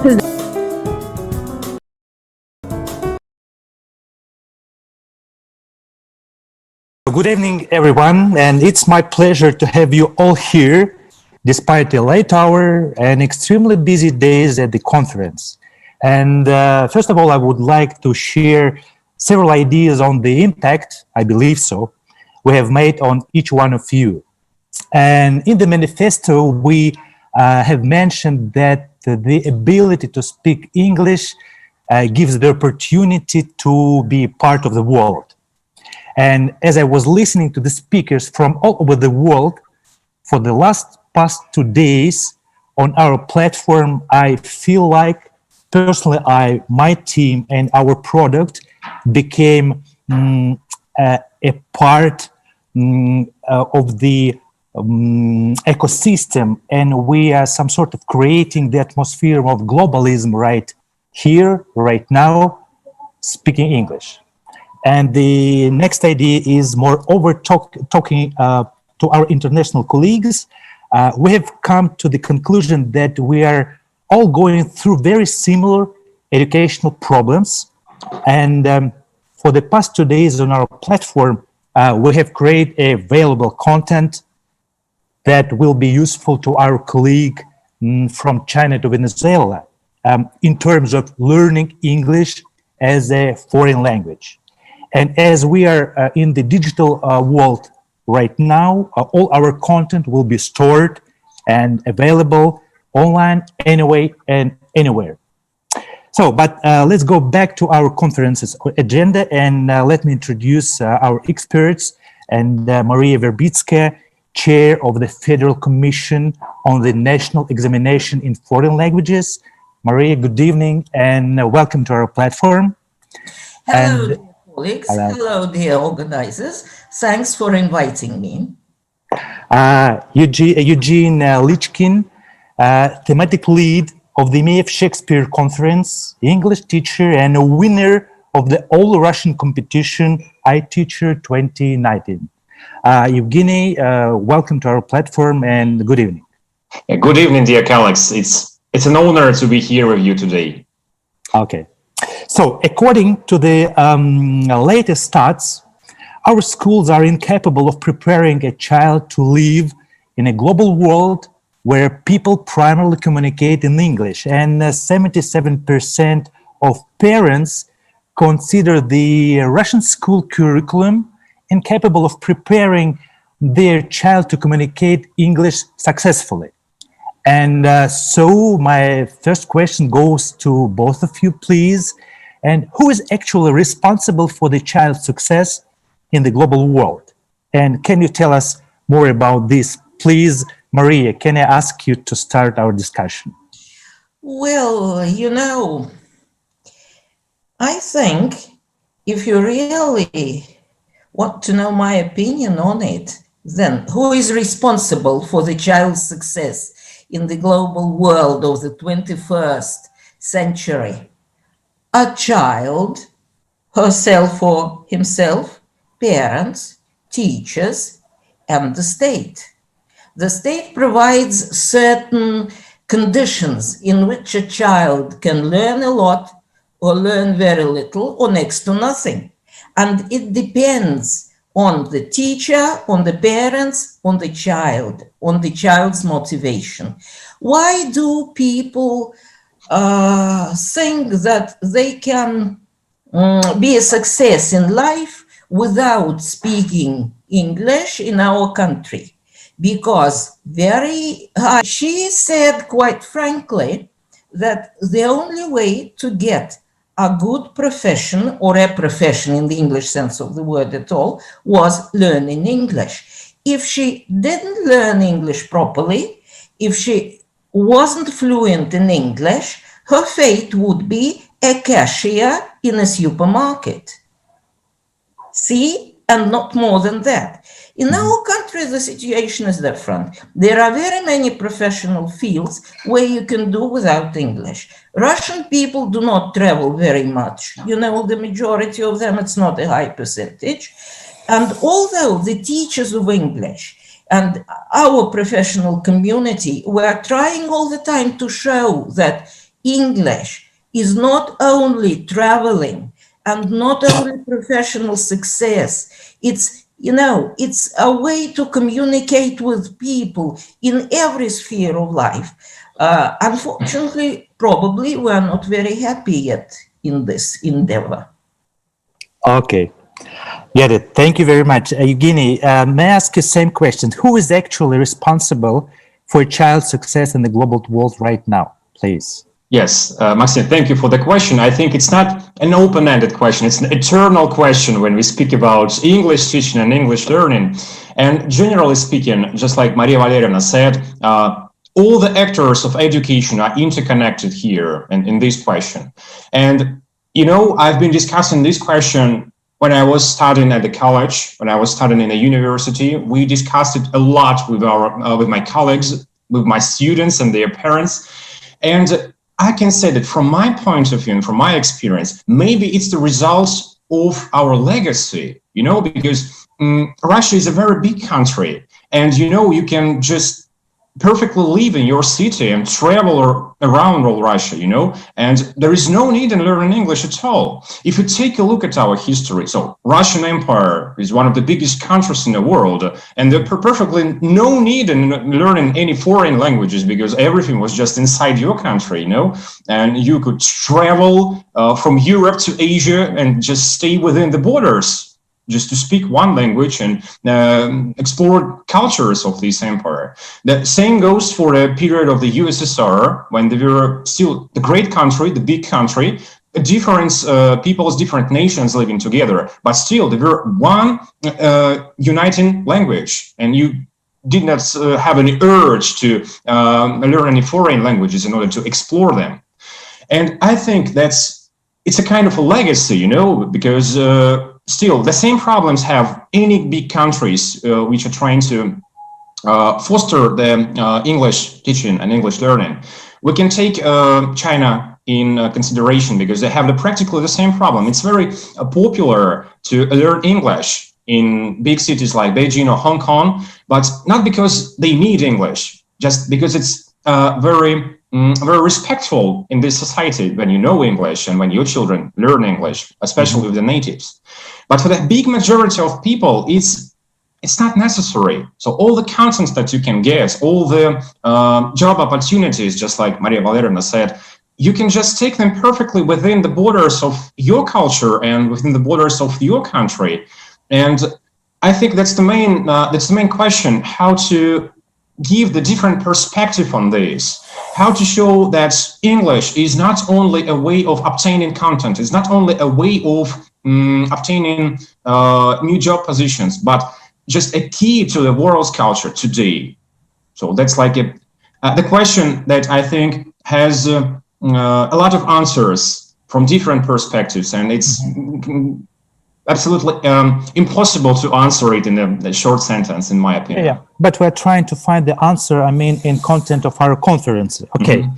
Good evening, everyone, and it's my pleasure to have you all here, despite the late hour and extremely busy days at the conference. And first of all, I would like to share several ideas on the impact, I believe so, we have made on each one of you. And in the manifesto, we have mentioned that the ability to speak English gives the opportunity to be part of the world. And as I was listening to the speakers from all over the world for the past 2 days on our platform, I feel like personally, my team and our product became a part of the ecosystem, and we are some sort of creating the atmosphere of globalism right here, right now, speaking English. And the next idea is moreover talking to our international colleagues. We have come to the conclusion that we are all going through very similar educational problems. And for the past 2 days on our platform, we have created available content that will be useful to our colleague from China to Venezuela in terms of learning English as a foreign language. And as we are in the digital world right now, all our content will be stored and available online anyway and anywhere. So, but let's go back to our conference's agenda, and let me introduce our experts and Maria Verbitska, Chair of the Federal Commission on the National Examination in Foreign Languages. Maria, good evening and welcome to our platform. Hello, dear colleagues. Hello, dear organizers. Thanks for inviting me. Eugene Lichkin, thematic lead of the MEF Shakespeare Conference, English teacher and a winner of the all-Russian competition iTeacher 2019. Evgeny, welcome to our platform and good evening. Good evening, dear colleagues. It's an honor to be here with you today. Okay. So, according to the latest stats, our schools are incapable of preparing a child to live in a global world where people primarily communicate in English, and 77% of parents consider the Russian school curriculum incapable of preparing their child to communicate English successfully. And so my first question goes to both of you, please. And who is actually responsible for the child's success in the global world? And can you tell us more about this? Please, Maria, can I ask you to start our discussion? Well, you know, I think if you really want to know my opinion on it, then who is responsible for the child's success in the global world of the 21st century? A child, herself or himself, parents, teachers, and the state. The state provides certain conditions in which a child can learn a lot or learn very little or next to nothing. And it depends on the teacher, on the parents, on the child's motivation. Why do people think that they can be a success in life without speaking English in our country? Because she said quite frankly that the only way to get a good profession, or a profession in the English sense of the word at all, was learning English. If she didn't learn English properly, if she wasn't fluent in English, her fate would be a cashier in a supermarket. See? And not more than that. In our country, the situation is different. There are very many professional fields where you can do without English. Russian people do not travel very much. You know, the majority of them, it's not a high percentage. And although the teachers of English and our professional community were trying all the time to show that English is not only traveling and not only professional success. It's, it's a way to communicate with people in every sphere of life. Unfortunately, probably we are not very happy yet in this endeavor. Okay. Get it. Thank you very much. Evgeny, may I ask you the same question? Who is actually responsible for child success in the global world right now, please? Yes, Maxim, thank you for the question. I think it's not an open-ended question. It's an eternal question when we speak about English teaching and English learning. And generally speaking, just like Maria Valerievna said, all the actors of education are interconnected here in this question. And, I've been discussing this question when I was studying at the college, when I was studying in a university. We discussed it a lot with my colleagues, with my students and their parents. And I can say that from my point of view and from my experience, maybe it's the result of our legacy, because Russia is a very big country, and you can just perfectly live in your city and travel around all Russia, and there is no need in learning English at all. If you take a look at our history, so Russian Empire is one of the biggest countries in the world, and there's perfectly no need in learning any foreign languages because everything was just inside your country, and you could travel from Europe to Asia and just stay within the borders, just to speak one language and explore cultures of this empire. The same goes for the period of the USSR, when they were still the great country, the big country, different peoples, different nations living together, but still they were one uniting language, and you did not have any urge to learn any foreign languages in order to explore them. And I think it's a kind of a legacy, because still, the same problems have any big countries which are trying to foster the English teaching and English learning. We can take China in consideration because they have practically the same problem. It's very popular to learn English in big cities like Beijing or Hong Kong, but not because they need English, just because it's very respectful in this society when you know English and when your children learn English, especially with the natives. But for the big majority of people, it's not necessary. So all the contents that you can get, all the job opportunities, just like Maria Valerievna said, you can just take them perfectly within the borders of your culture and within the borders of your country. And I think that's the main question: how to give the different perspective on this, how to show that English is not only a way of obtaining content, it's not only a way of obtaining new job positions, but just a key to the world's culture today. So that's like the question that I think has a lot of answers from different perspectives, and it's absolutely impossible to answer it in a short sentence, in my opinion. Yeah, but we're trying to find the answer, in content of our conference. Okay,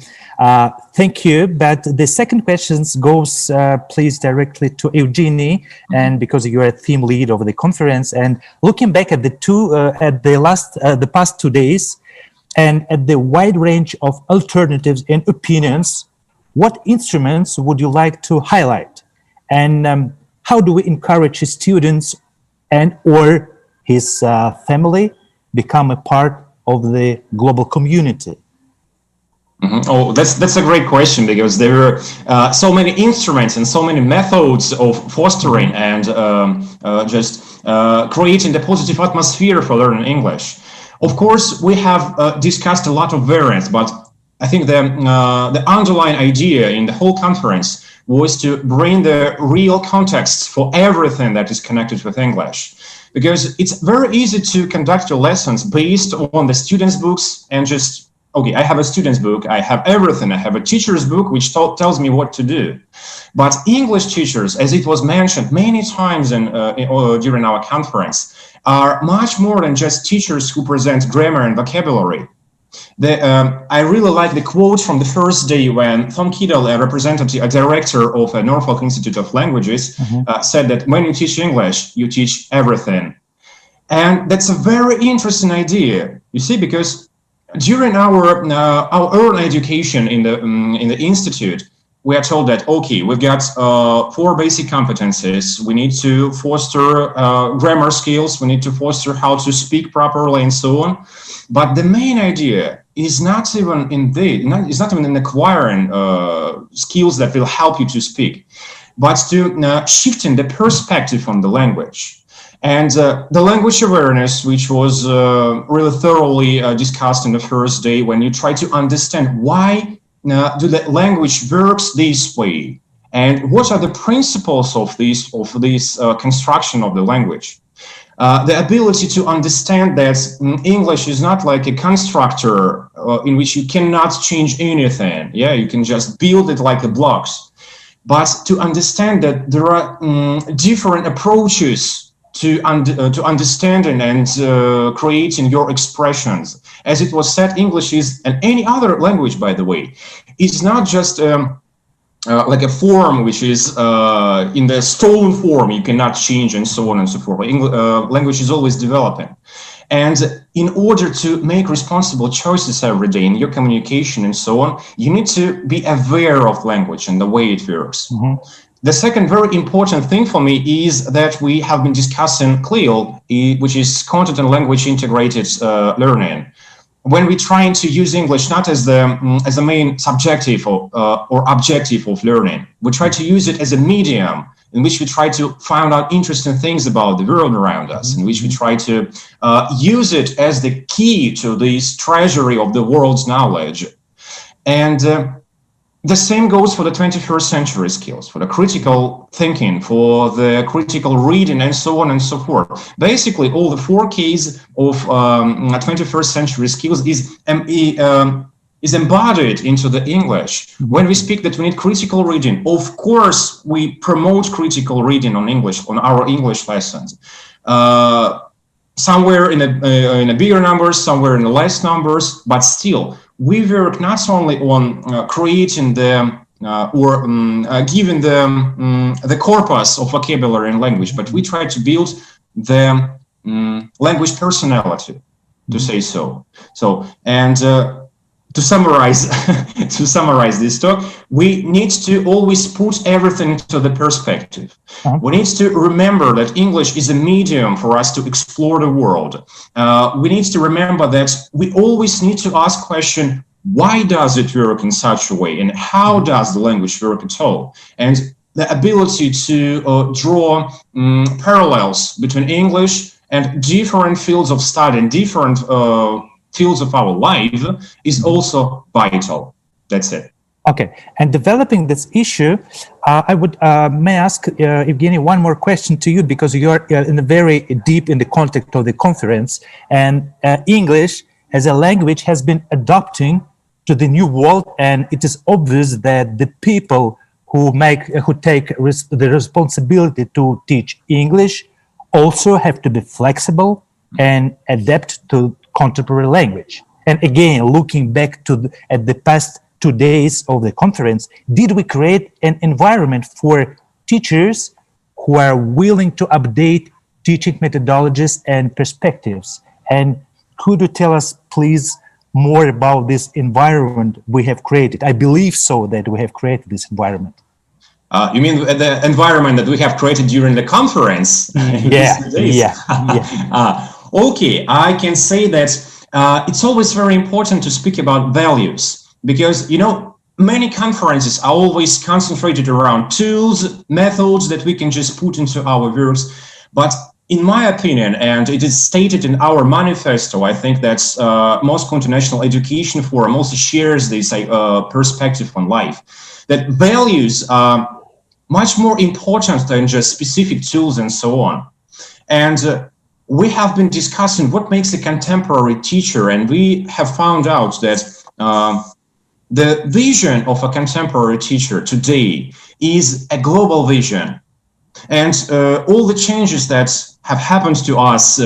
thank you. But the second question goes, please, directly to Evgeny, and because you're a theme lead of the conference, and looking back at the past 2 days, and at the wide range of alternatives and opinions, what instruments would you like to highlight? And how do we encourage his students and or his family become a part of the global community? Oh, that's a great question, because there are so many instruments and so many methods of fostering and just creating the positive atmosphere for learning English. Of course, we have discussed a lot of variants, but I think the underlying idea in the whole conference was to bring the real context for everything that is connected with English. Because it's very easy to conduct your lessons based on the students' books and just, okay, I have a student's book, I have everything, I have a teacher's book which tells me what to do. But English teachers, as it was mentioned many times during our conference, are much more than just teachers who present grammar and vocabulary. I really like the quote from the first day when Tom Kiddle, a director of Norfolk Institute of Languages, said that when you teach English, you teach everything. And that's a very interesting idea, you see, because during our early education in the institute, we are told that, okay, we've got 4 basic competencies. We need to foster grammar skills. We need to foster how to speak properly and so on. But the main idea is not even in acquiring skills that will help you to speak, but to shifting the perspective on the language. And the language awareness, which was really thoroughly discussed in the first day, when you try to understand why do the language works this way, and what are the principles of this construction of the language. The ability to understand that English is not like a constructor in which you cannot change anything. Yeah, you can just build it like a blocks. But to understand that there are different approaches to understanding and creating your expressions. As it was said, English is, and any other language, by the way, is not just like a form which is in the stone form, you cannot change and so on and so forth. Language is always developing. And in order to make responsible choices every day in your communication and so on, you need to be aware of language and the way it works. Mm-hmm. The second very important thing for me is that we have been discussing CLIL, which is content and language integrated learning. When we're trying to use English not as the main subjective or objective of learning, we try to use it as a medium in which we try to find out interesting things about the world around us, in which we try to use it as the key to this treasury of the world's knowledge. And the same goes for the 21st century skills, for the critical thinking, for the critical reading, and so on and so forth. Basically, all the 4 keys of 21st century skills is embodied into the English. When we speak that we need critical reading, of course, we promote critical reading on English, on our English lessons. Somewhere in a bigger numbers, somewhere in the less numbers, but still, we work not only on creating giving the corpus of vocabulary and language, but we try to build the language personality, to say so. To summarize this talk, we need to always put everything into the perspective. We need to remember that English is a medium for us to explore the world. We need to remember that we always need to ask question, why does it work in such a way, and how does the language work at all? And the ability to draw parallels between English and different fields of study and different fields of our life is also vital. That's it. Okay, and developing this issue, I would may ask Evgeny one more question to you, because you are in a very deep in the context of the conference, and English as a language has been adopting to the new world, and it is obvious that the people who take the responsibility to teach English also have to be flexible and adapt to contemporary language. And again, looking back at the past 2 days of the conference, did we create an environment for teachers who are willing to update teaching methodologies and perspectives? And could you tell us, please, more about this environment we have created? I believe so that we have created this environment. You mean the environment that we have created during the conference? Okay, I can say that it's always very important to speak about values, because, you know, many conferences are always concentrated around tools, methods that we can just put into our works. But in my opinion, and it is stated in our manifesto, I think that Moscow International Education Forum also shares this perspective on life, that values are much more important than just specific tools and so on. And we have been discussing what makes a contemporary teacher, and we have found out that the vision of a contemporary teacher today is a global vision. And all the changes that have happened to us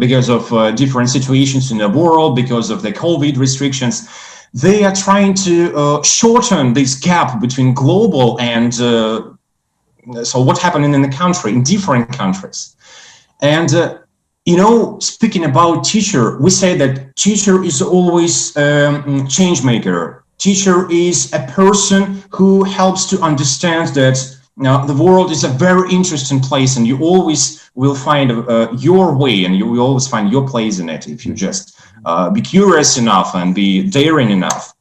because of different situations in the world, because of the COVID restrictions, they are trying to shorten this gap between global and so what happened in the country, in different countries. And you know, speaking about teacher, we say that teacher is always change maker. Teacher is a person who helps to understand that the world is a very interesting place, and you always will find your way, and you will always find your place in it if you just be curious enough and be daring enough.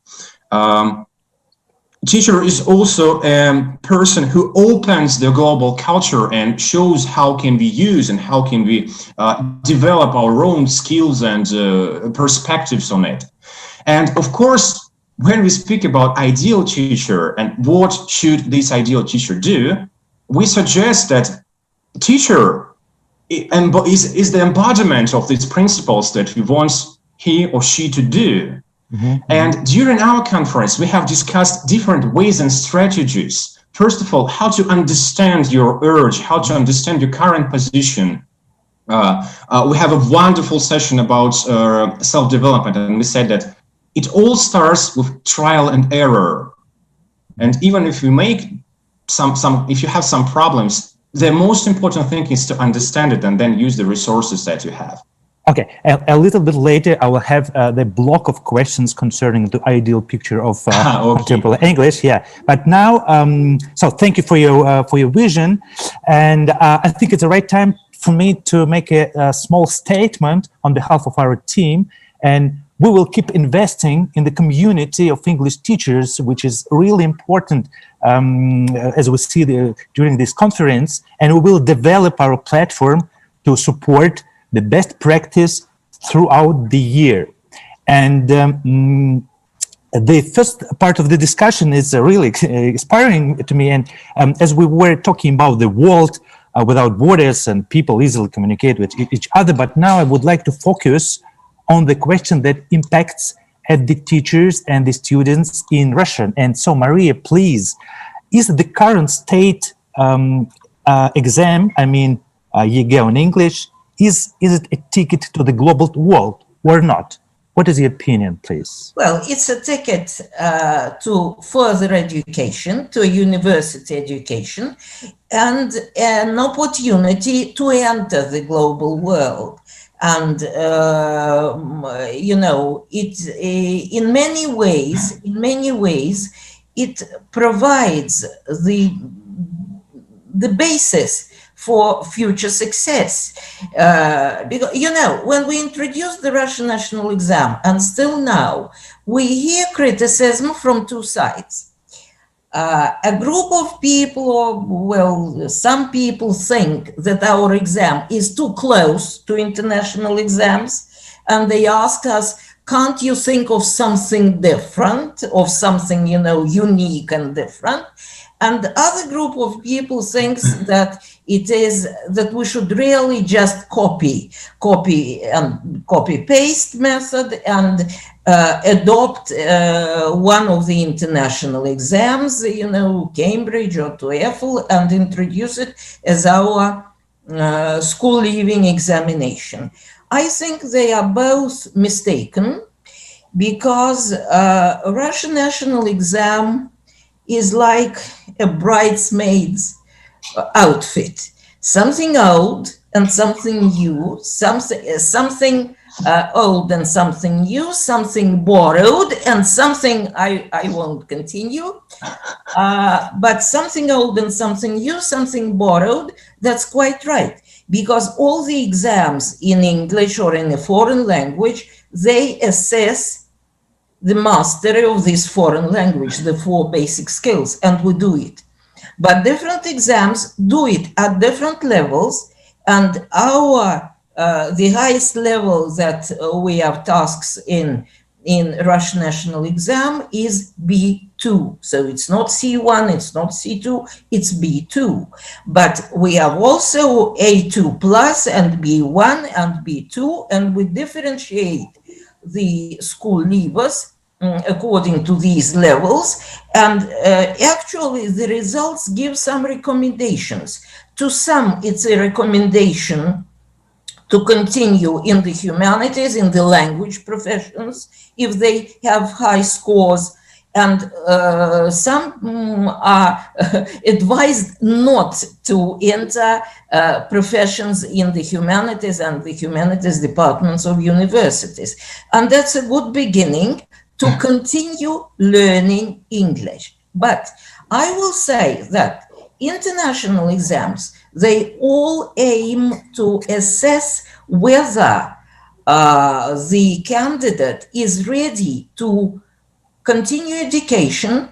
Teacher is also a person who opens the global culture and shows how can we use and how can we develop our own skills and perspectives on it. And of course, when we speak about ideal teacher and what should this ideal teacher do, we suggest that teacher is the embodiment of these principles that we want he or she to do. And during our conference, we have discussed different ways and strategies. First of all, how to understand your urge, how to understand your current position. We have a wonderful session about self-development, and we said that it all starts with trial and error. And even if you make if you have some problems, the most important thing is to understand it and then use the resources that you have. Okay, a little bit later, I will have the block of questions concerning the ideal picture of contemporary English. Yeah, but now, so thank you for your vision, and I think it's the right time for me to make a small statement on behalf of our team, and we will keep investing in the community of English teachers, which is really important as we see during this conference, and we will develop our platform to support the best practice throughout the year. And the first part of the discussion is really inspiring to me. And as we were talking about the world without borders and people easily communicate with each other, but now I would like to focus on the question that impacts at the teachers and the students in Russian. And so, Maria, please, is the current state exam, I mean, ЕГЭ in English, is it a ticket to the global world or not? What is your opinion, please? Well, it's a ticket to further education, to university education, and an opportunity to enter the global world. And, you know, it in many ways, it provides the basis for future success. Because, you know, when we introduced the Russian national exam, and still now, we hear criticism from two sides. A group of people, or well, some people think that our exam is too close to international exams, and they ask us, can't you think of something different, of something, you know, unique and different? And the other group of people thinks that it is that we should really just copy paste method and adopt one of the international exams, you know, Cambridge or TOEFL, and introduce it as our school leaving examination. I think they are both mistaken, because a Russian national exam is like a bridesmaid's outfit, something old and something new, something old and something new, something borrowed and something I won't continue, but something old and something new, something borrowed. That's quite right, because all the exams in English or in a foreign language, they assess the mastery of this foreign language, the 4 basic skills, and we do it. But different exams do it at different levels, and our the highest level that we have tasks in Russian national exam is B2. So it's not C1, it's not C2, it's B2. But we have also A2 plus and B1 and B2, and we differentiate the school leavers according to these levels, and actually the results give some recommendations. To some, it's a recommendation to continue in the humanities, in the language professions, if they have high scores, And some are advised not to enter professions in the humanities and the humanities departments of universities. And that's a good beginning to continue learning English. But I will say that international exams, they all aim to assess whether the candidate is ready to continue education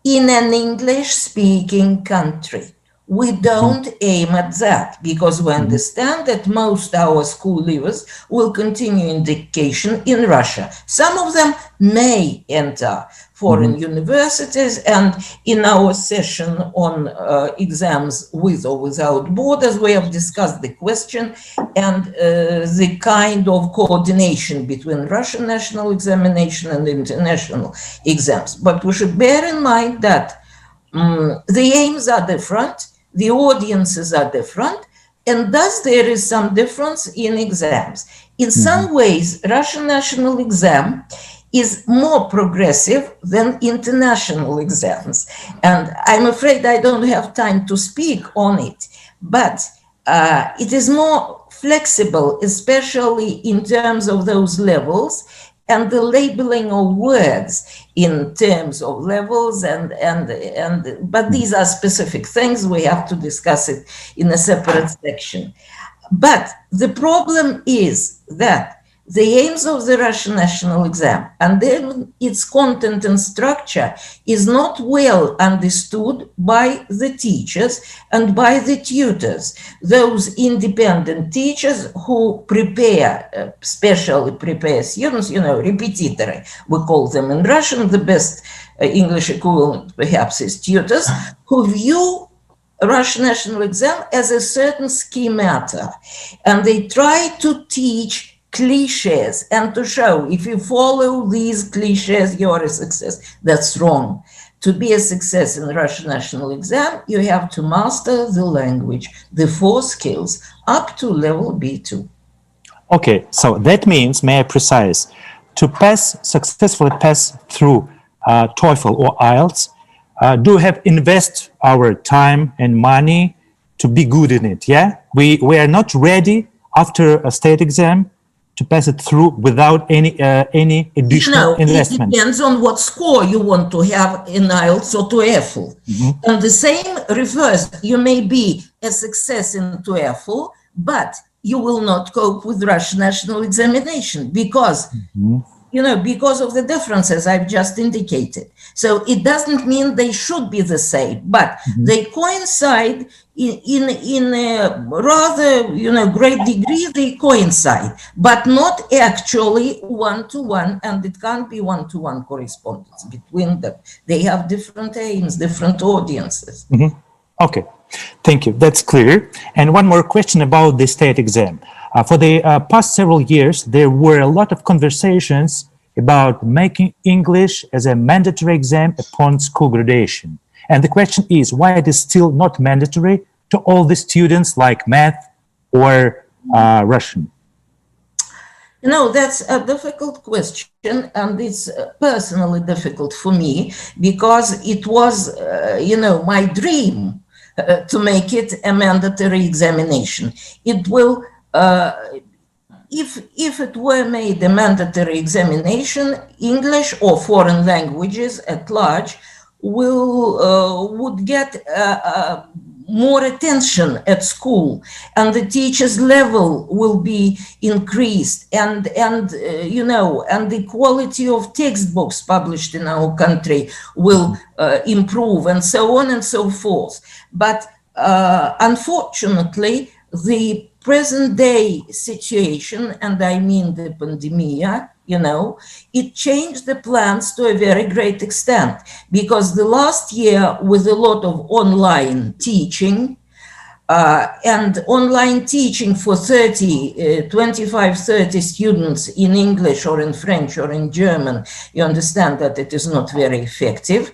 in an English-speaking country. We don't aim at that because we understand that most our school leavers will continue education in Russia. Some of them may enter foreign universities, and in our session on exams with or without borders, we have discussed the question and the kind of coordination between Russian national examination and international exams. But we should bear in mind that the aims are different, the audiences are different, and thus there is some difference in exams. In some ways, Russian national exam is more progressive than international exams. And I'm afraid I don't have time to speak on it, but it is more flexible, especially in terms of those levels and the labeling of words in terms of levels but these are specific things. We have to discuss it in a separate section. But the problem is that the aims of the Russian national exam and then its content and structure is not well understood by the teachers and by the tutors, those independent teachers who prepare, specially prepare students, repetitori, we call them in Russian. The best English equivalent perhaps is tutors, who view Russian national exam as a certain schemata, and they try to teach cliches and to show if you follow these cliches, you're a success. That's wrong. To be a success in the Russian national exam, you have to master the language, the 4 skills, up to level B2. Okay, so that means, may I precise, to successfully pass through TOEFL or IELTS, do have invest our time and money to be good in it, yeah? We are not ready after a state exam to pass it through without any additional investment. It depends on what score you want to have in IELTS or TOEFL. And the same refers, you may be a success in TOEFL, but you will not cope with Russian national examination because, because of the differences I've just indicated. So it doesn't mean they should be the same, but they coincide in a rather, great degree, they coincide, but not actually one-to-one, and it can't be one-to-one correspondence between them. They have different aims, different audiences. Okay, thank you. That's clear. And one more question about the state exam. For the past several years, there were a lot of conversations about making English as a mandatory exam upon school graduation. And the question is, why it is still not mandatory to all the students like math or Russian? That's a difficult question, and it's personally difficult for me because it was, my dream to make it a mandatory examination. It will, if it were made a mandatory examination, English or foreign languages at large would get more attention at school, and the teachers' level will be increased, and the quality of textbooks published in our country will improve, and so on and so forth. But unfortunately, the present day situation, and I mean the pandemic, it changed the plans to a very great extent, because the last year with a lot of online teaching and online teaching for 25, 30 students in English or in French or in German, you understand that it is not very effective.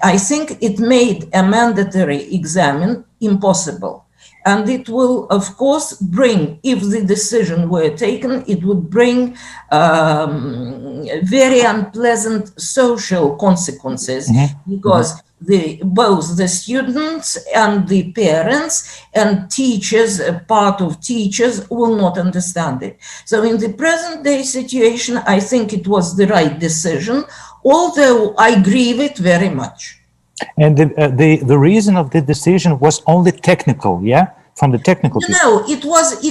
I think it made a mandatory exam impossible. And it will, of course, bring, if the decision were taken, it would bring very unpleasant social consequences, because both the students and the parents and teachers, a part of teachers, will not understand it. So in the present day situation, I think it was the right decision, although I grieve it very much. And the reason of the decision was only technical, yeah? From the technical people. No, it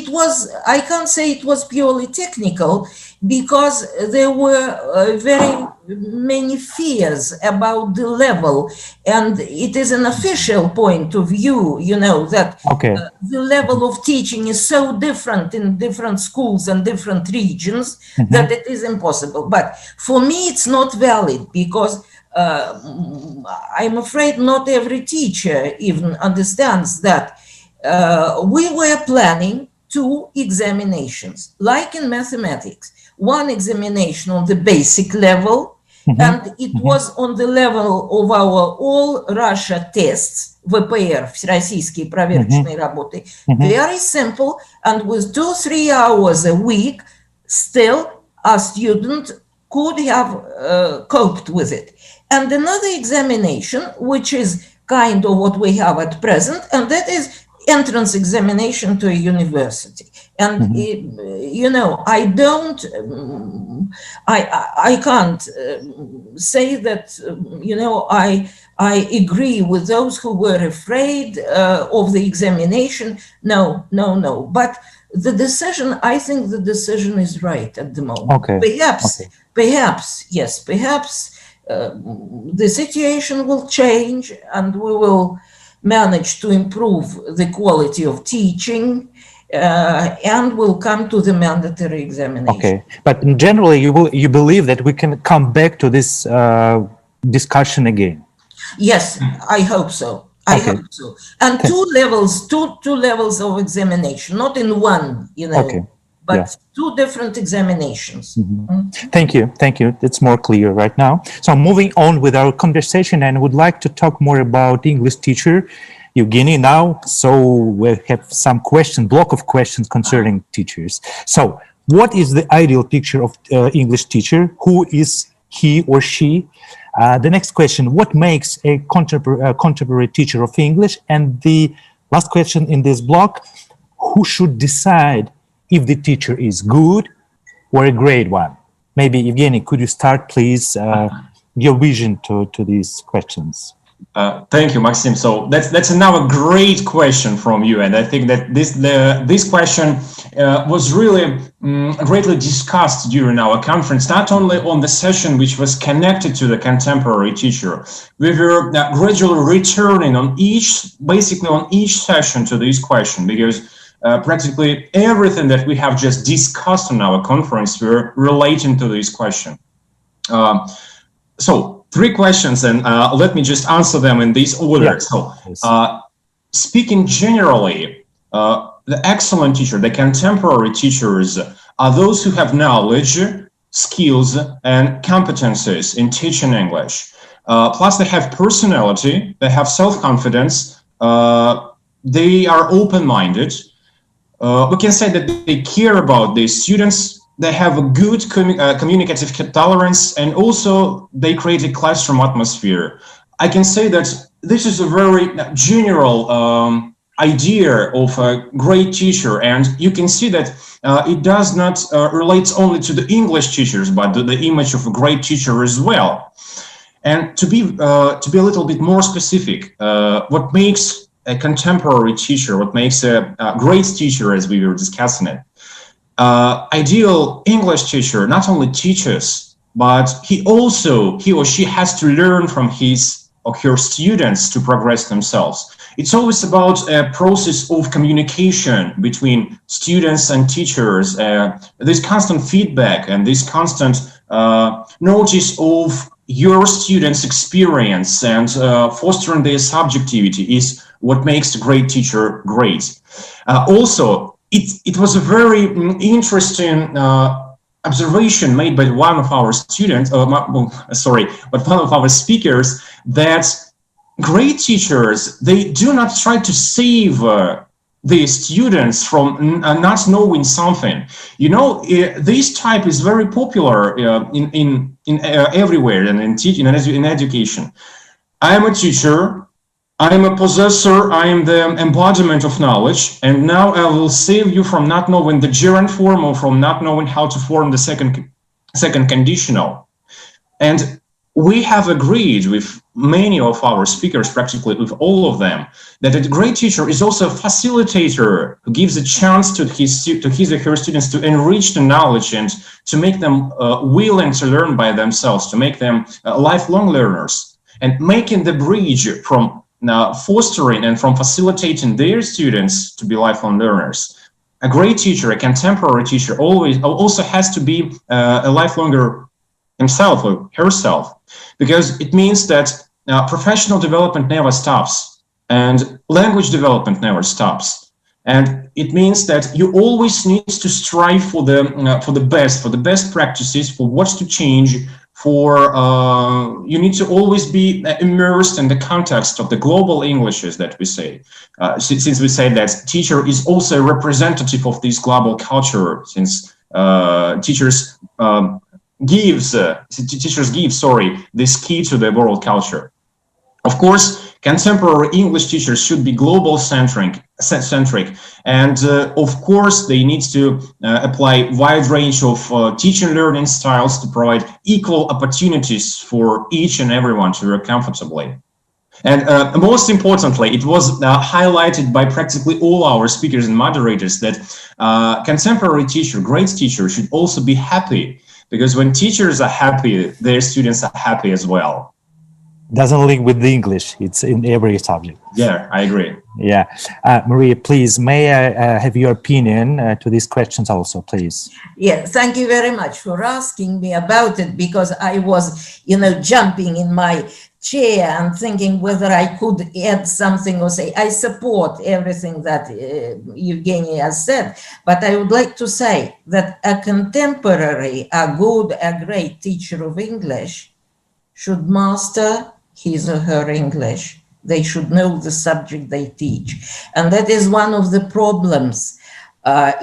was, I can't say it was purely technical, because there were very many fears about the level, and it is an official point of view, you know, that the level of teaching is so different in different schools and different regions that it is impossible. But for me, it's not valid, because I'm afraid not every teacher even understands that we were planning 2 examinations, like in mathematics. 1 examination on the basic level, and it was on the level of our all Russia tests, ВПР, Всероссийские проверочные работы, very simple, and with 2-3 hours a week, still a student could have coped with it. And another examination, which is kind of what we have at present, and that is entrance examination to a university. And you know, I can't say that you know, I agree with those who were afraid of the examination. No. But the decision, I think the decision is right at the moment. Perhaps the situation will change, and we will manage to improve the quality of teaching, and will come to the mandatory examination. Okay, but generally you believe that we can come back to this discussion again? Yes, I hope so. I hope so. And 2 levels, two levels of examination, not in one, you know, but 2 different examinations. Thank you. It's more clear right now. So moving on with our conversation, and would like to talk more about English teacher, Evgeny, now. So we have some block of questions concerning teachers. So what is the ideal picture of English teacher? Who is he or she? The next question, what makes a contemporary teacher of English? And the last question in this block, who should decide if the teacher is good or a great one? Maybe, Evgeny, could you start, please, your vision to these questions? Thank you, Maxim. So that's another great question from you, and I think that this question was really greatly discussed during our conference, not only on the session which was connected to the contemporary teacher. We were gradually returning on each session to this question, because practically everything that we have just discussed on our conference were relating to this question. So 3 questions, and let me just answer them in this order. So speaking generally, the excellent teacher, the contemporary teachers, are those who have knowledge, skills, and competencies in teaching English. Plus they have personality, they have self-confidence, they are open-minded. We can say that they care about the students, they have a good communicative tolerance, and also they create a classroom atmosphere. I can say that this is a very general idea of a great teacher, and you can see that it does not relate only to the English teachers, but to the image of a great teacher as well. And to be a little bit more specific, what makes a contemporary teacher, what makes a great teacher, as we were discussing it, ideal English teacher not only teaches, but he or she has to learn from his or her students to progress themselves. It's always about a process of communication between students and teachers, this constant feedback and this constant notice of your students' experience and fostering their subjectivity is what makes a great teacher great. Also, it was a very interesting observation made by one of our students, but one of our speakers, that great teachers, they do not try to save the students from not knowing something. You know, this type is very popular in everywhere and in education. I am a teacher, I am a possessor, I am the embodiment of knowledge, and now I will save you from not knowing the gerund form or from not knowing how to form the second conditional. And we have agreed with many of our speakers, practically with all of them, that a great teacher is also a facilitator who gives a chance to his or her students to enrich the knowledge and to make them willing to learn by themselves, to make them lifelong learners, and making the bridge from fostering and from facilitating their students to be lifelong learners. A great teacher, a contemporary teacher, also has to be a lifelong learner himself or herself, because it means that professional development never stops and language development never stops. And it means that you always need to strive for the best practices, for what's to change, you need to always be immersed in the context of the global Englishes that we say. Since we say that teacher is also a representative of this global culture, since teachers give this key to the world culture. Of course, contemporary English teachers should be global centric, and of course they need to apply wide range of teaching learning styles to provide equal opportunities for each and everyone to work comfortably. And most importantly, it was highlighted by practically all our speakers and moderators that contemporary teacher, great teacher, should also be happy. Because when teachers are happy, their students are happy as well. Doesn't link with the English, it's in every subject. Yeah, I agree. Yeah. Maria, please, may I have your opinion to these questions also, please? Yeah, thank you very much for asking me about it, because I was, jumping in my chair and thinking whether I could add something or say. I support everything that Evgeny has said, but I would like to say that a contemporary, a great teacher of English should master his or her English. They should know the subject they teach. And that is one of the problems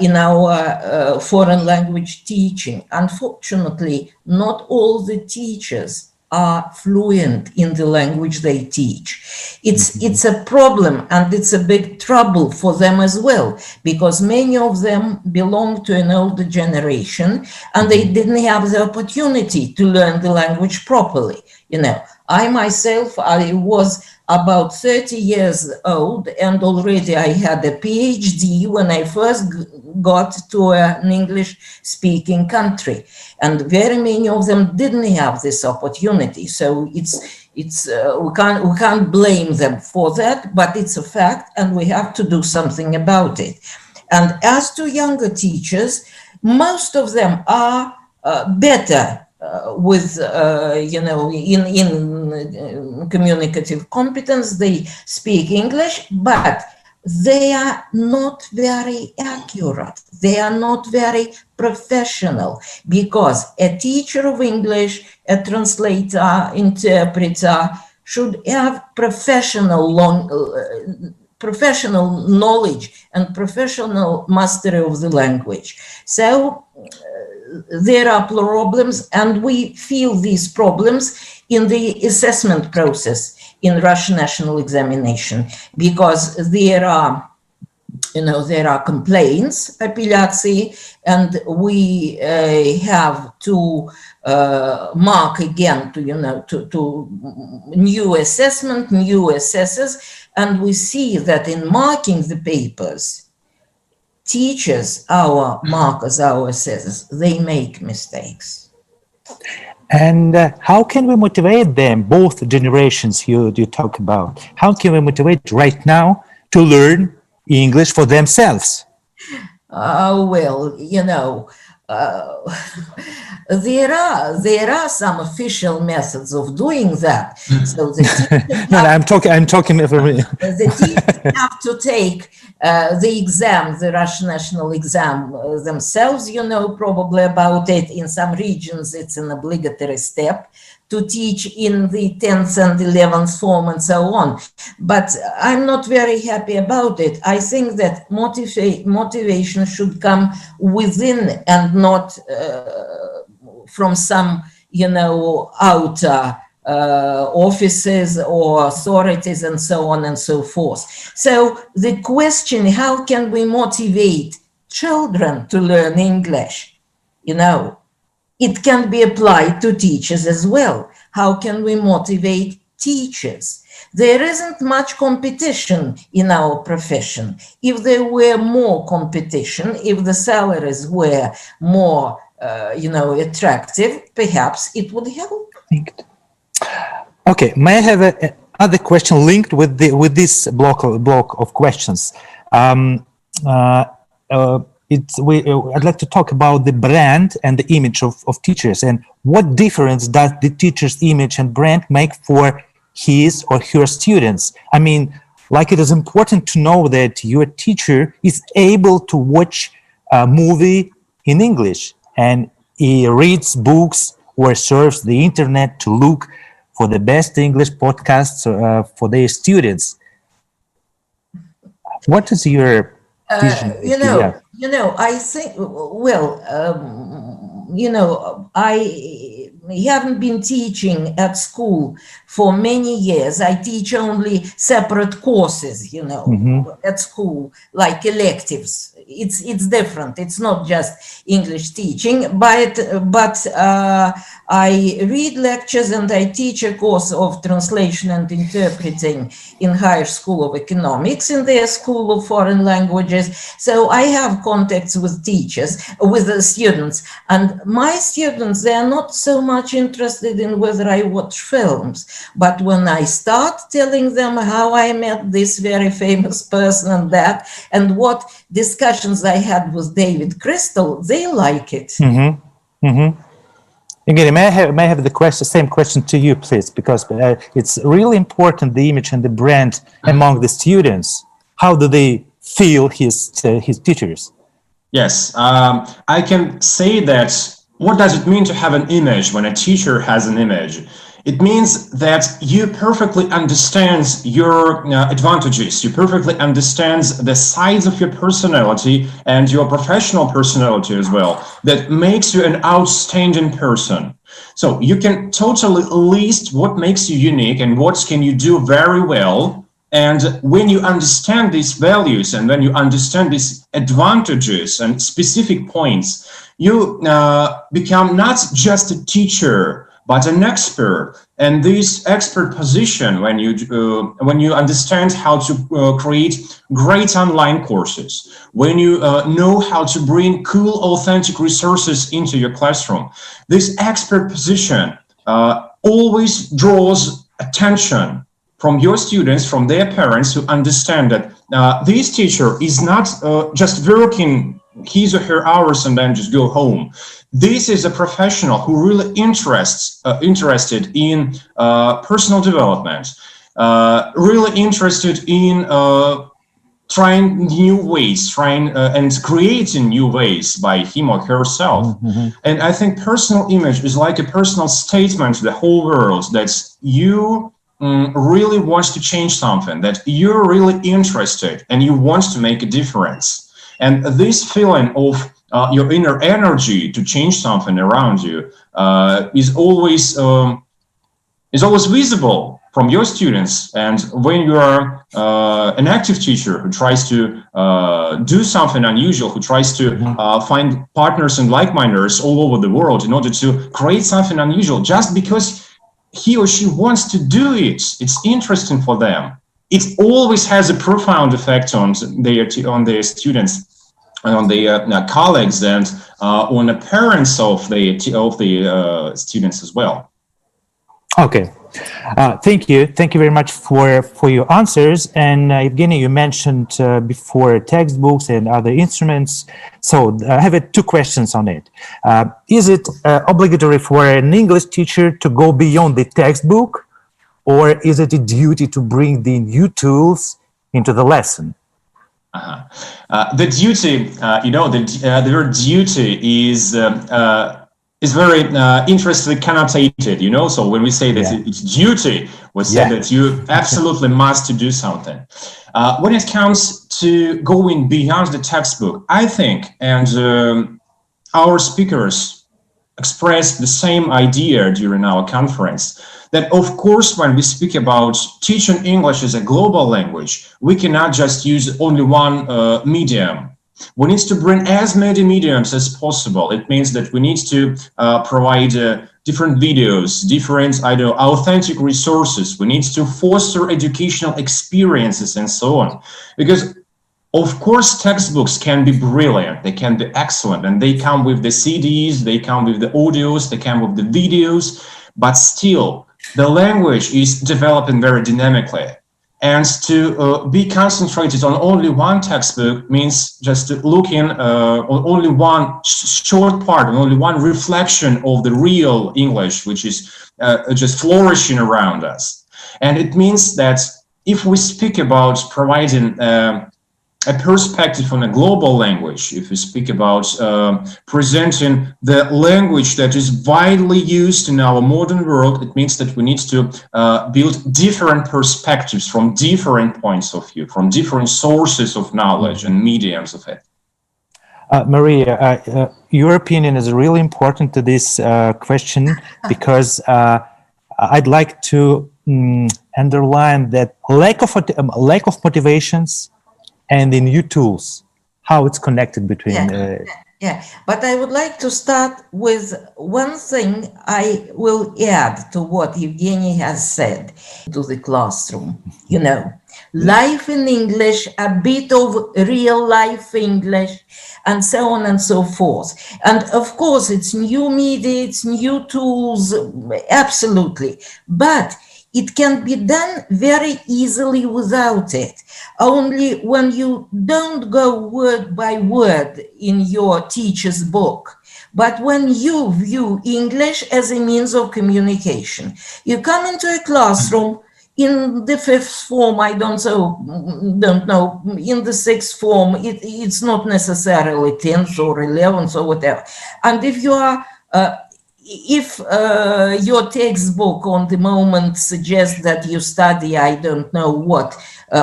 in our foreign language teaching. Unfortunately, not all the teachers are fluent in the language they teach. It's a problem, and it's a big trouble for them as well, because many of them belong to an older generation and they didn't have the opportunity to learn the language properly. I myself, I was about 30 years old, and already I had a PhD when I first got to an English-speaking country, and very many of them didn't have this opportunity. So we can't blame them for that, but it's a fact, and we have to do something about it. And as to younger teachers, most of them are better with in communicative competence. They speak English, but they are not very accurate. They are not very professional, because a teacher of English, a translator, interpreter should have professional knowledge and professional mastery of the language. So there are problems, and we feel these problems in the assessment process in Russian national examination, because there are complaints, апелляции, and we have to mark again to new assessment, new assessors, and we see that in marking the papers, teachers, our markers, our assessors, they make mistakes. And how can we motivate them, both generations you talk about? How can we motivate right now to learn English for themselves? There are some official methods of doing that. So the teachers have to take the exam, the Russian national exam themselves. Probably about it. In some regions, it's an obligatory step to teach in the 10th and 11th form and so on. But I'm not very happy about it. I think that motivation should come within and not from some, outer offices or authorities and so on and so forth. So the question, how can we motivate children to learn English? It can be applied to teachers as well. How can we motivate teachers? There isn't much competition in our profession. If there were more competition, if the salaries were more, attractive, perhaps it would help. Okay, may I have another question linked with this block of questions? I'd like to talk about the brand and the image of teachers, and what difference does the teacher's image and brand make for his or her students? I mean, like, it is important to know that your teacher is able to watch a movie in English, and he reads books or surfs the internet to look for the best English podcasts for their students. What is your vision? I think, I haven't been teaching at school for many years. I teach only separate courses, at school, like electives. It's different. It's not just English teaching, but I read lectures and I teach a course of translation and interpreting in Higher School of Economics in their School of Foreign Languages. So I have contacts with teachers, with the students, and my students, they are not so much interested in whether I watch films, but when I start telling them how I met this very famous person and that, and what discussions I had with David Crystal, they like it. Again, may I have the same question to you, please, because it's really important, the image and the brand among the students. How do they feel his teachers? Yes, I can say that. What does it mean to have an image when a teacher has an image? It means that you perfectly understand your advantages. You perfectly understand the sides of your personality and your professional personality as well. That makes you an outstanding person. So you can totally list what makes you unique and what can you do very well. And when you understand these values and when you understand these advantages and specific points, you become not just a teacher, but an expert. And this expert position, when you understand how to create great online courses, when you know how to bring cool, authentic resources into your classroom, this expert position always draws attention from your students, from their parents, who understand that this teacher is not just working his or her hours and then just go home. This is a professional who really interested in personal development, really interested in trying new ways, and creating new ways by him or herself. And I think personal image is like a personal statement to the whole world that you really want to change something, that you're really interested and you want to make a difference. And this feeling of your inner energy to change something around you is always visible from your students. And when you are an active teacher who tries to do something unusual, who tries to find partners and like-minders all over the world in order to create something unusual, just because he or she wants to do it, it's interesting for them, it always has a profound effect on their students, on the colleagues, and on the parents of the students as well. Okay, thank you very much for your answers. And Evgeny, you mentioned before textbooks and other instruments. So I have two questions on it. Is it obligatory for an English teacher to go beyond the textbook, or is it a duty to bring the new tools into the lesson? The duty, their duty is is very interestingly connotated, you know. So when we say that it's duty, we say that you absolutely must to do something. When it comes to going beyond the textbook, I think, and our speakers expressed the same idea during our conference, that of course, when we speak about teaching English as a global language, we cannot just use only one medium. We need to bring as many mediums as possible. It means that we need to provide different videos, different, authentic resources. We need to foster educational experiences and so on. Because, of course, textbooks can be brilliant, they can be excellent, and they come with the CDs, they come with the audios, they come with the videos, but still, the language is developing very dynamically. And to be concentrated on only one textbook means just looking on only one short part, on only one reflection of the real English, which is just flourishing around us. And it means that if we speak about providing a perspective on a global language, if we speak about presenting the language that is widely used in our modern world, it means that we need to build different perspectives from different points of view, from different sources of knowledge and mediums of it. Maria, your opinion is really important to this question, because I'd like to underline that lack of motivations and the new tools, how it's connected between... But I would like to start with one thing I will add to what Evgeny has said to the classroom. You know, life in English, a bit of real life English, and so on and so forth. And of course, it's new media, it's new tools, absolutely. But it can be done very easily without it. Only when you don't go word by word in your teacher's book, but when you view English as a means of communication. You come into a classroom in the 5th form, I don't know, in the 6th form, it's not necessarily 10th or 11th or whatever. And if you are if your textbook on the moment suggests that you study, I don't know what,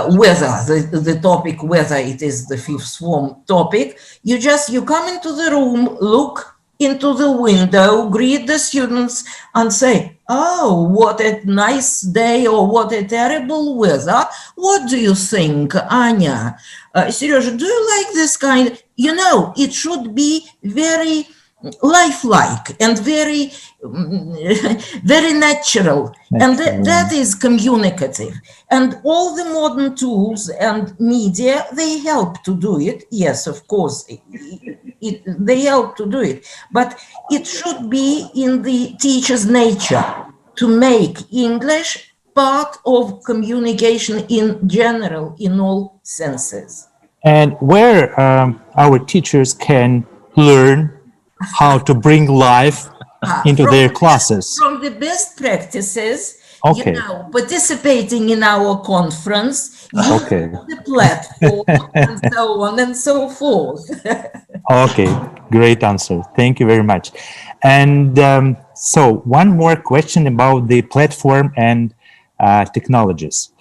whether the topic, whether it is the 5th form topic, you come into the room, look into the window, greet the students and say, oh, what a nice day, or what a terrible weather. What do you think, Anya? Seryoja, do you like this kind? You know, it should be very lifelike and very very natural, and that is communicative, and all the modern tools and media, they help to do it. Yes, of course, they help to do it, but it should be in the teacher's nature to make English part of communication in general, in all senses. And where our teachers can learn how to bring life into their classes. From the best practices, okay. You know, participating in our conference, using the platform, and so on and so forth. Okay, great answer. Thank you very much. And so one more question about the platform and technologies.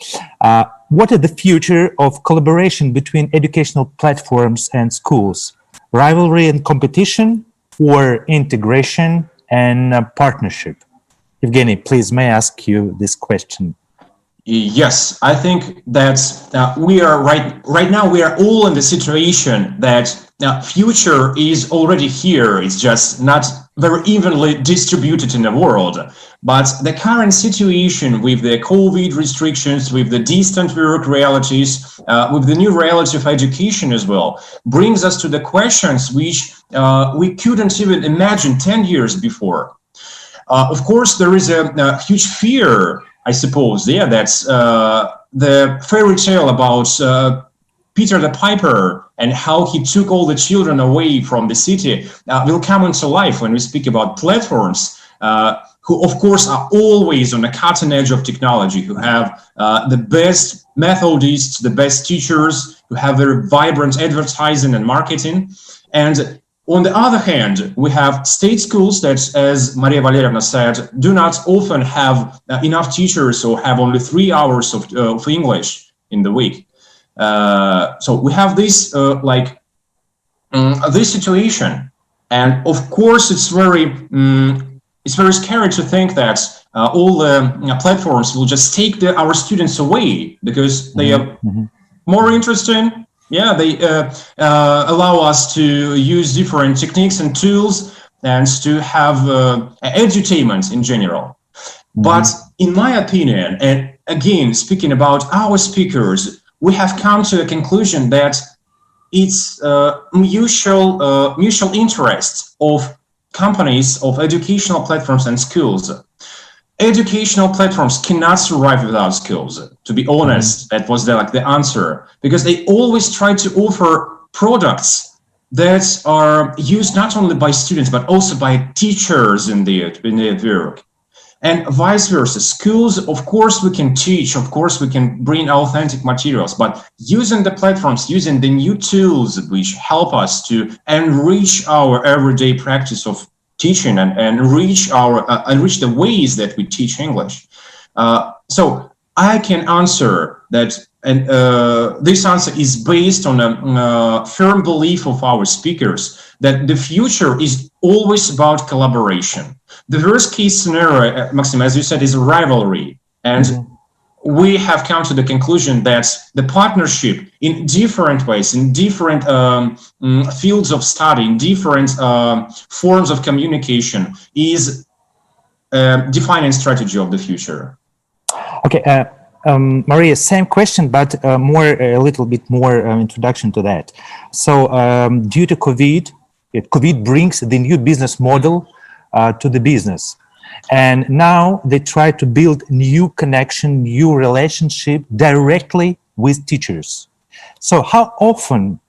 What is the future of collaboration between educational platforms and schools? Rivalry and competition, or integration and partnership? Evgeny, please, may I ask you this question? Yes, I think that we are right now, we are all in the situation that future is already here. It's just not very evenly distributed in the world. But the current situation with the COVID restrictions, with the distant work realities, with the new reality of education as well, brings us to the questions which we couldn't even imagine 10 years before. Of course, there is a huge fear, I suppose, that's the fairy tale about Peter the Piper and how he took all the children away from the city will come into life when we speak about platforms, who of course are always on the cutting edge of technology, who have the best methodists, the best teachers, who have very vibrant advertising and marketing. And On the other hand, we have state schools that, as Maria Valerievna said, do not often have enough teachers or have only 3 hours of English in the week. So we have this this situation, and of course it's very scary to think that all the platforms will just take our students away because they are more interesting. Yeah, they allow us to use different techniques and tools and to have edutainment in general. But in my opinion, and again, speaking about our speakers, we have come to a conclusion that it's mutual interest of companies, of educational platforms and schools. Educational platforms cannot survive without schools. To be honest, that was the answer, because they always try to offer products that are used not only by students but also by teachers in their work, and vice versa. Schools, of course, we can teach, of course, we can bring authentic materials, but using the platforms, using the new tools which help us to enrich our everyday practice of teaching and enrich the ways that we teach English. So I can answer that, and this answer is based on a firm belief of our speakers that the future is always about collaboration. The worst case scenario, Maxim, as you said, is rivalry, and we have come to the conclusion that the partnership in different ways, in different fields of study, in different forms of communication is a defining strategy of the future. Okay, Maria, same question, but a little bit more introduction to that. So due to COVID brings the new business model to the business. And now they try to build new connection, new relationship directly with teachers. So how often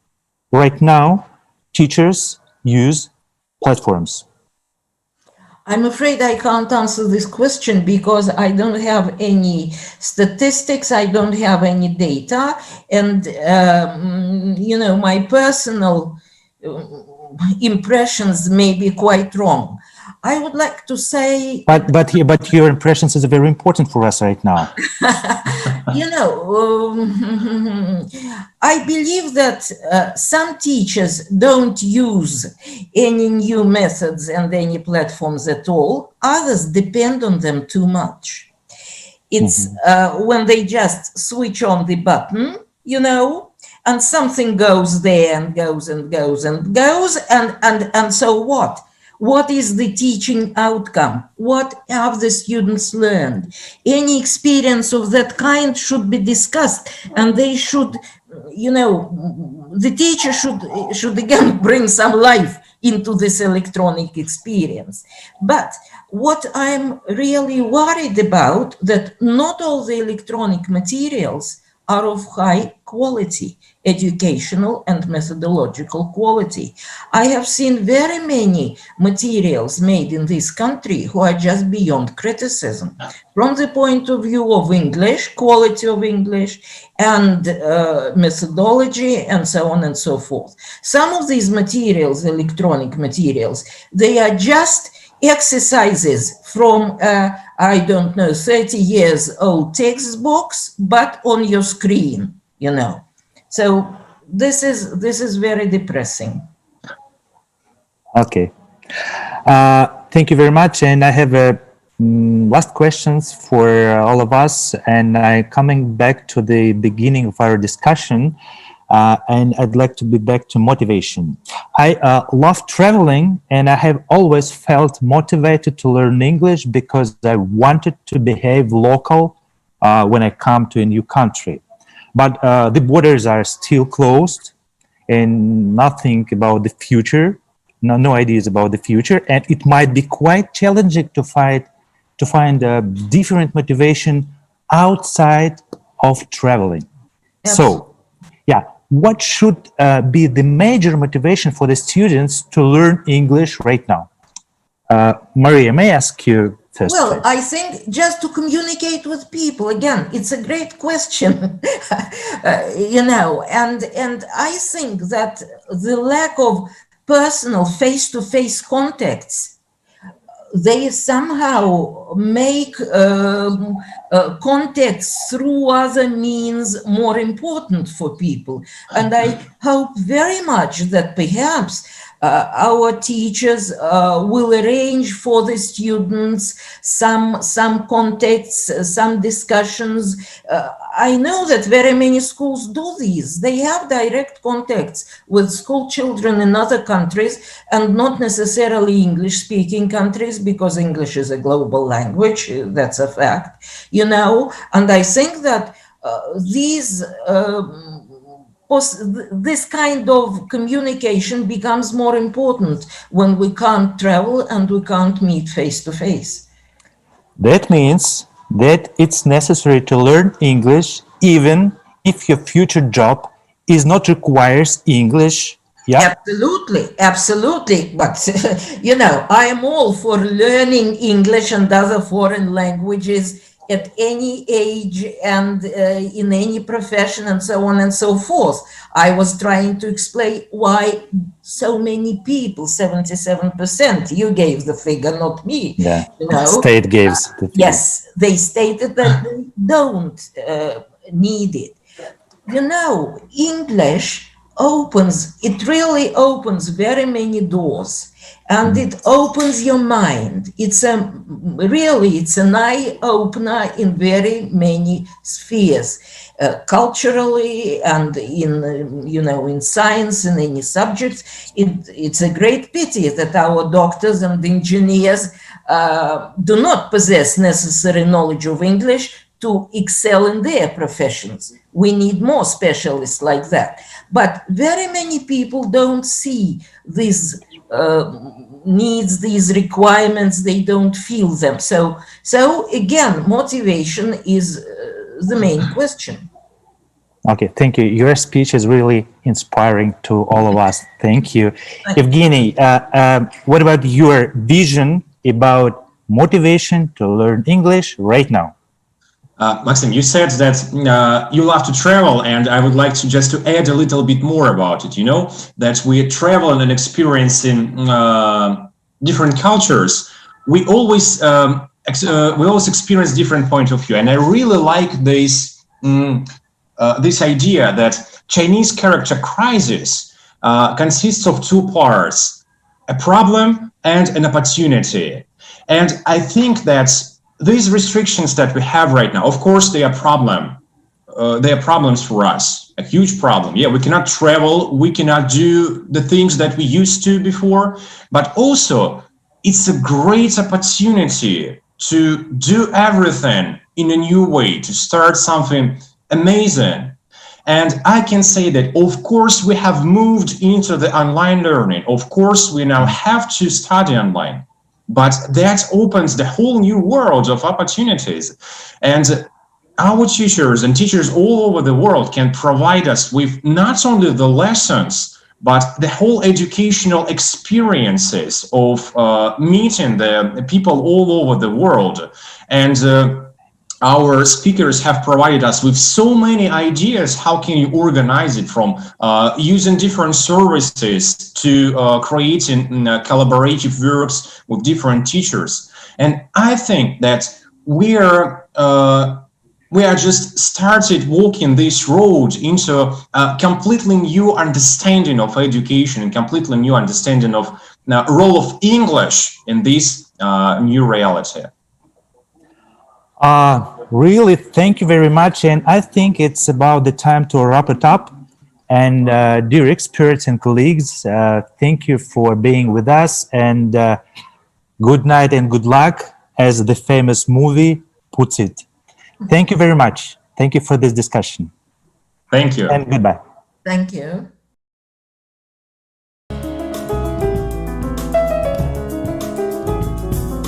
right now teachers use platforms? I'm afraid I can't answer this question because I don't have any statistics, I don't have any data, and my personal impressions may be quite wrong. I would like to say... But your impressions is very important for us right now. I believe that some teachers don't use any new methods and any platforms at all. Others depend on them too much. It's when they just switch on the button, and something goes there and goes and goes and goes, and so what? What is the teaching outcome? What have the students learned? Any experience of that kind should be discussed, and they should, the teacher should again bring some life into this electronic experience. But what I'm really worried about, that not all the electronic materials are of high quality, educational and methodological quality. I have seen very many materials made in this country who are just beyond criticism from the point of view of English, quality of English, and methodology, and so on and so forth. Some of these materials, electronic materials, they are just exercises from, 30 years old textbooks, but on your screen, So this is very depressing. Okay. Thank you very much. And I have last questions for all of us. And coming back to the beginning of our discussion, and I'd like to be back to motivation. I love traveling, and I have always felt motivated to learn English because I wanted to behave local when I come to a new country. But the borders are still closed, and nothing about the future, no ideas about the future, and it might be quite challenging to find a different motivation outside of traveling. Yes. So, yeah. What should be the major motivation for the students to learn English right now? Maria, may I ask you first? Well, please? I think just to communicate with people, again, it's a great question, and I think that the lack of personal face-to-face contacts, they somehow make contacts through other means more important for people. And I hope very much that perhaps our teachers will arrange for the students some contacts, some discussions. I know that very many schools do these. They have direct contacts with school children in other countries, and not necessarily English-speaking countries, because English is a global language. That's a fact, you know. And I think that this kind of communication becomes more important when we can't travel and we can't meet face to face. That means that it's necessary to learn English even if your future job is not requires English. Yeah, Absolutely. But, you know, I am all for learning English and other foreign languages at any age and in any profession and so on and so forth. I was trying to explain why so many people, 77%, you gave the figure, not me. Yeah, you know? State gives the figure. Yes, they stated that they don't need it. You know, English really opens very many doors, and it opens your mind. It's an eye opener in very many spheres, culturally and in science and any subjects. It's a great pity that our doctors and engineers do not possess necessary knowledge of English to excel in their professions. We need more specialists like that. But very many people don't see these needs, these requirements, they don't feel them. So again, motivation is the main question. Okay, thank you. Your speech is really inspiring to all of us. Thank you. Evgeny, what about your vision about motivation to learn English right now? Maxim, you said that you love to travel, and I would like to just to add a little bit more about it. You know, that we travel and experience in different cultures. We always experience different point of view, and I really like this this idea that Chinese character crisis consists of two parts: a problem and an opportunity. And I think that these restrictions that we have right now, of course, they are problems for us, a huge problem. Yeah, we cannot travel, we cannot do the things that we used to before, but also it's a great opportunity to do everything in a new way, to start something amazing. And I can say that, of course, we have moved into the online learning. Of course, we now have to study online. But that opens the whole new world of opportunities. And our teachers and teachers all over the world can provide us with not only the lessons, but the whole educational experiences of meeting the people all over the world. And our speakers have provided us with so many ideas. How can you organize it, from using different services to creating collaborative works with different teachers. And I think that we are just started walking this road into a completely new understanding of education and completely new understanding of the role of English in this new reality. Really, thank you very much. And I think it's about the time to wrap it up. And dear experts and colleagues, thank you for being with us. And good night and good luck, as the famous movie puts it. Thank you very much. Thank you for this discussion. Thank you. And goodbye. Thank you.